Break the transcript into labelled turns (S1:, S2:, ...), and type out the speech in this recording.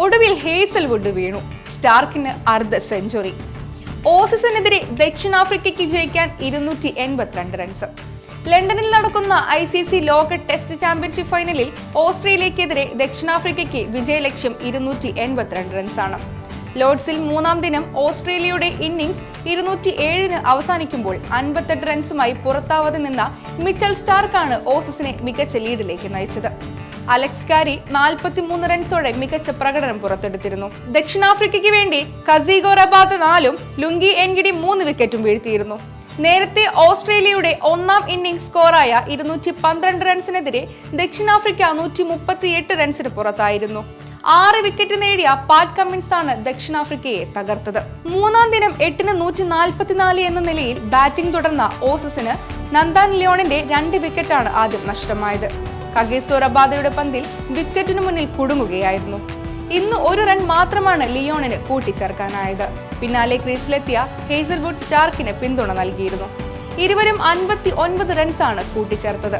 S1: ഒടുവിൽ ഹേസൽവുഡ് വീണു. സ്റ്റാർക്കിന് അർദ്ധ സെഞ്ചുറി. ഓസീസിനെതിരെ ദക്ഷിണാഫ്രിക്കയ്ക്ക് ജയിക്കാൻ 282 റൺസ്. ലണ്ടനിൽ നടക്കുന്ന ICC ലോക ടെസ്റ്റ് ചാമ്പ്യൻഷിപ്പ് ഫൈനലിൽ ഓസ്ട്രേലിയക്കെതിരെ ദക്ഷിണാഫ്രിക്കയ്ക്ക് വിജയലക്ഷ്യം 282 റൺസാണ്. ലോർഡ്സിൽ മൂന്നാം ദിനം ഓസ്ട്രേലിയയുടെ ഇന്നിംഗ്സ് 207 അവസാനിക്കുമ്പോൾ 58 റൺസുമായി പുറത്താവാതെ നിന്ന മിച്ചൽ സ്റ്റാർക്കാണ് ഓസീസിനെ മികച്ച ലീഡിലേക്ക് നയിച്ചത്. അലക്സ് കാരി 43 റൺസോടെ മികച്ച പ്രകടനം പുറത്തെടുത്തിരുന്നു. ദക്ഷിണാഫ്രിക്കയ്ക്ക് വേണ്ടി കസീഗോ റബാദ 4ഉം ലുങ്കി എൻഗിഡി 3 വിക്കറ്റും വീഴ്ത്തിയിരുന്നു. നേരത്തെ ഓസ്ട്രേലിയയുടെ ഒന്നാം ഇന്നിംഗ്സ് സ്കോറായ 212 റൺസിനെതിരെ ദക്ഷിണാഫ്രിക്ക 138 റൺസിന് പുറത്തായിരുന്നു. 6 വിക്കറ്റ് നേടിയ പാറ്റ് കമ്മിൻസ് ആണ് ദക്ഷിണാഫ്രിക്കയെ തകർത്തത്. മൂന്നാം ദിനം 8ന് 144 എന്ന നിലയിൽ ബാറ്റിംഗ് തുടർന്ന ഓസീസിന് നന്ദാൻ ലിയോണിന്റെ 2 വിക്കറ്റാണ് ആദ്യം നഷ്ടമായത്. കഗീസോ റബാദയുടെ പന്തിൽ വിക്കറ്റിന് മുന്നിൽ കുടുങ്ങുകയായിരുന്നു. ഇന്ന് 1 റൺ മാത്രമാണ് ലിയോണിന് കൂട്ടിച്ചേർക്കാനായത്. പിന്നാലെ ക്രീസിലെത്തിയ ഹേസൽവുഡ് സ്റ്റാർക്കിന് പിന്തുണ നൽകിയിരുന്നു. ഇരുവരും 59 റൺസാണ് കൂട്ടിച്ചേർത്തത്.